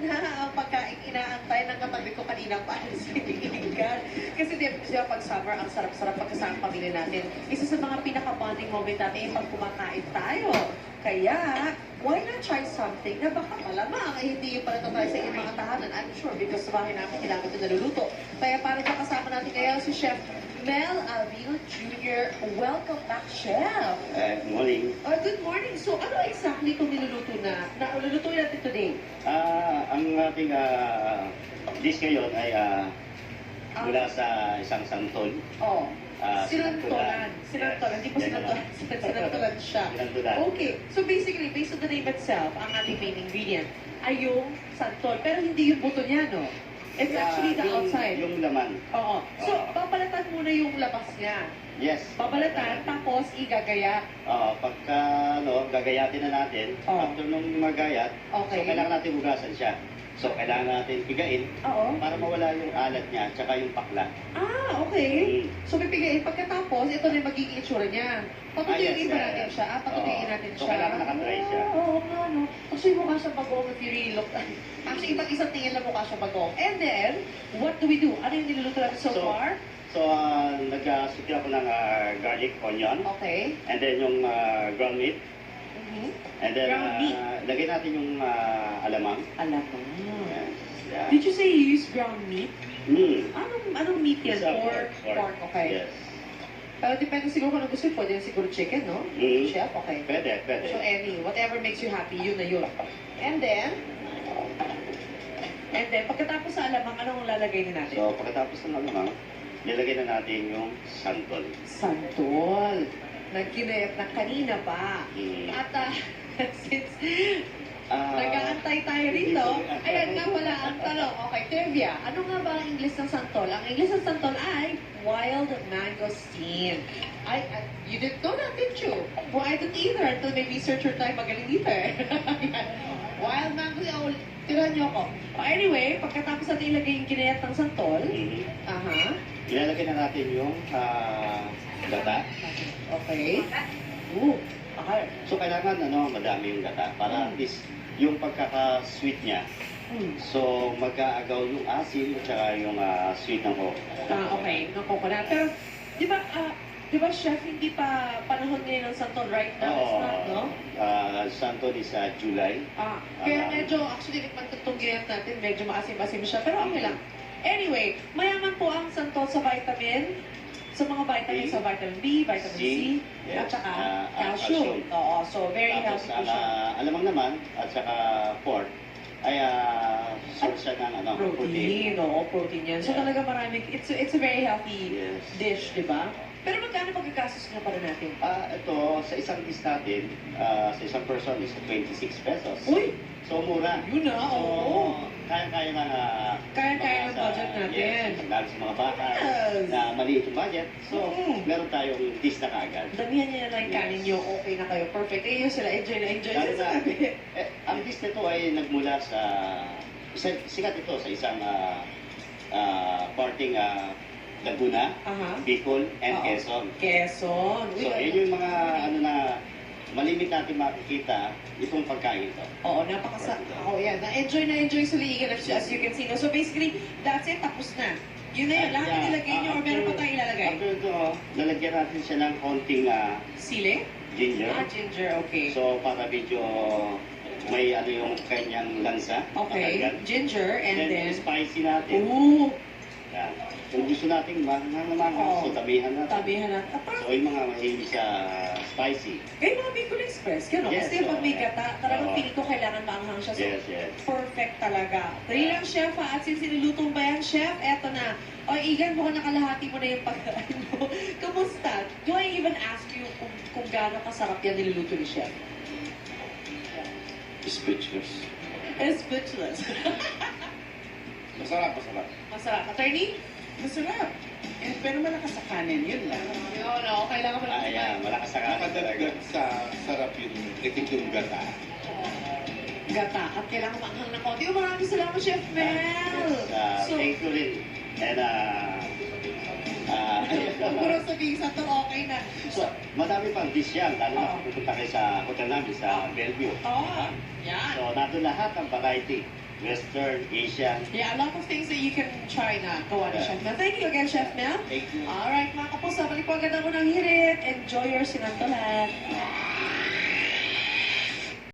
na ang pagkain inaantay ng katabi ko kanina pa si Igan. Kasi di ba pag summer, ang sarap-sarap pagkasama ang pamilya natin. Isa sa mga pinaka-bonding moment natin ay pag kumakain tayo. Kaya, why not try something na baka malamang ay hindi yung pala tayo sa inyong mga tahanan. I'm sure because sa bahay namin kailangan ito naluluto. Kaya para sa kasama natin ngayon si Chef Mel Avil Jr. Welcome back, Chef! Good morning. Good morning. So, ano exactly itong niluluto na nilulutuin natin today? Ang ating dish ngayon ay mula sa isang santol. Oh, Sinantolan. Sinantolan. Hindi po sinantolan. Sinantolan siya. Sinantolan. Okay. So, basically, based on the name itself, ang ating main ingredient ay yung santol. Pero hindi yung buto niya, no? It's actually the outside. Yung laman. Oo. So, babalatan muna yung labas niya. Yes. Babalatan, tapos igagaya. Pagka gagayatin na natin, after nung magayat, Okay. so kailangan natin hugasan siya. So, kailangan natin pigain Oo. para mawala yung alat niya, tsaka yung pakla. Okay. So, pipigayin. Pagkatapos, ito na yung magiging itsura niya. Patutuyuin ba yes, natin siya? Patutuyuin natin So, siya. kailangan nakatry siya. Oo nga, no. Actually, mukha siya bagong if you really look. Actually, iba't isang tingin lang mukha siya bagong. And then, what do we do? Ano yung niluluto natin so far? So, nag-sukil ako ng garlic, onion, Okay. and then yung ground meat. And then, Ground meat. lagay natin yung alamang. Alam mo. Yes. Yeah. Did you say you use ground meat? Mm. Anong meat yan? Isa, Pork, okay. Yes. Depende siguro kung ano gusto. Pwede siguro chicken, no? Mm. Chef, okay. Pwede. So any, whatever makes you happy, yun na yun. And then, pagkatapos sa alamang, anong lalagay na natin? So, pagkatapos ng alamang, nilagay na natin yung santol. Santol. Nagkinayat na kanina pa. Mm. At since nag-aantay tayo rito, ayan nga pala ang tanong. Okay, trivia. Ano nga ba ang English ng santol? Ang English ng santol ay wild mangosteen. You didn't know that, didn't you? Well, I didn't either until may researcher tayo magaling dito eh. Wild mangosteen. Oh, tirahan niyo ako. Anyway, pagkatapos natin ilagay yung kinayat ng santol, Ilalagay na natin yung gata. Okay. Okay. So, kailangan madami yung gata para at least yung pagkaka-sweet niya. So, magkaagaw yung asin at saka yung sweet ng coke. Okay, ng coconut. Pero, di ba, chef, hindi pa panahon ngayon ng santol right now? It's not, no? Santol is July. Kaya medyo, actually, itong ginayat natin, medyo maasim-asim siya. Pero okay lang. Anyway, mayaman po ang santol sa vitamin. Sa mga vitamins, sa vitamin B, vitamin C, at saka calcium. Oo, so very healthy po siya. Alamang naman, at saka pork, ay source siya ng Protein, oo, protein yan. So talaga maraming, it's a very healthy dish, di ba? Pero magkano pagkagastos na para natin? Ito, sa isang dish natin, sa isang person is 26 pesos. Uy! So, mura. Yun na, So, oo. kaya-kaya na Kaya-kaya ng budget natin. Yes, lalo sa mga bata na maliit yung budget. So, meron tayong dish na kaagad. Damihan niya na yung kanin niyo, okay na kayo, perfect. Eh, yun sila, enjoy na enjoy. Lalo na, ang dish nito ay nagmula sa, sikat ito sa isang parting Laguna, Bicol, and Quezon. Quezon. So, yun yung mga malimit natin makikita itong pagkain ito. Oo, yan. Na-enjoy sa liigan as you can see. No? So basically, that's it. Tapos na. Yun na yun. Lahat na nilagay niyo or meron pa tayong ilalagay? After ito, lalagyan natin siya ng konting sili? Ginger. Ginger. Okay. So, para medyo may yung kanyang lansa. Okay. Ginger and then spicy natin. Ooh! Yan. Kung gusto natin manghang-manghang, so tabihan natin. Tabihan natin. So, yung mga mahilig sa spicy. Kaya mga Bicol Express, gano'n. Yes, Kasi pag may gata, talagang oo. piling ko kailangan maanghang siya. So, Yes. perfect talaga. Dali lang, chef, ha? At since sinilutong ba yan, chef? Eto na. O, Igan, mukhang nakalahati mo na yung pagkain mo. Kamusta? Do I even ask you kung gaano kasarap yan niluluto ni chef? Speechless. Speechless. Masarap. Masarap. Attorney? Masarap. Pero malakas sa kanin, yun lang. No, kailangan mo lang. Ayan, malakas sa kanin talaga. Nakadagdag sa sarap yung itik yung gata. Gata. At kailangan maanghang na konti. Maraming salamat, Chef Mel! Thank you rin. And, Puro sabihin sa to, okay na. so, madami pang dish yan, lalo na pupunta kayo sa hotel namin sa Bellevue. Yan. So, nandun lahat ng variety. Western, Asian. Yeah, a lot of things that you can try na gawa ni Chef Mel. Thank you again, Chef Mel. Thank you. Alright, mga kapuso, balik po agad ako ng hirit. Enjoy your sinantolan.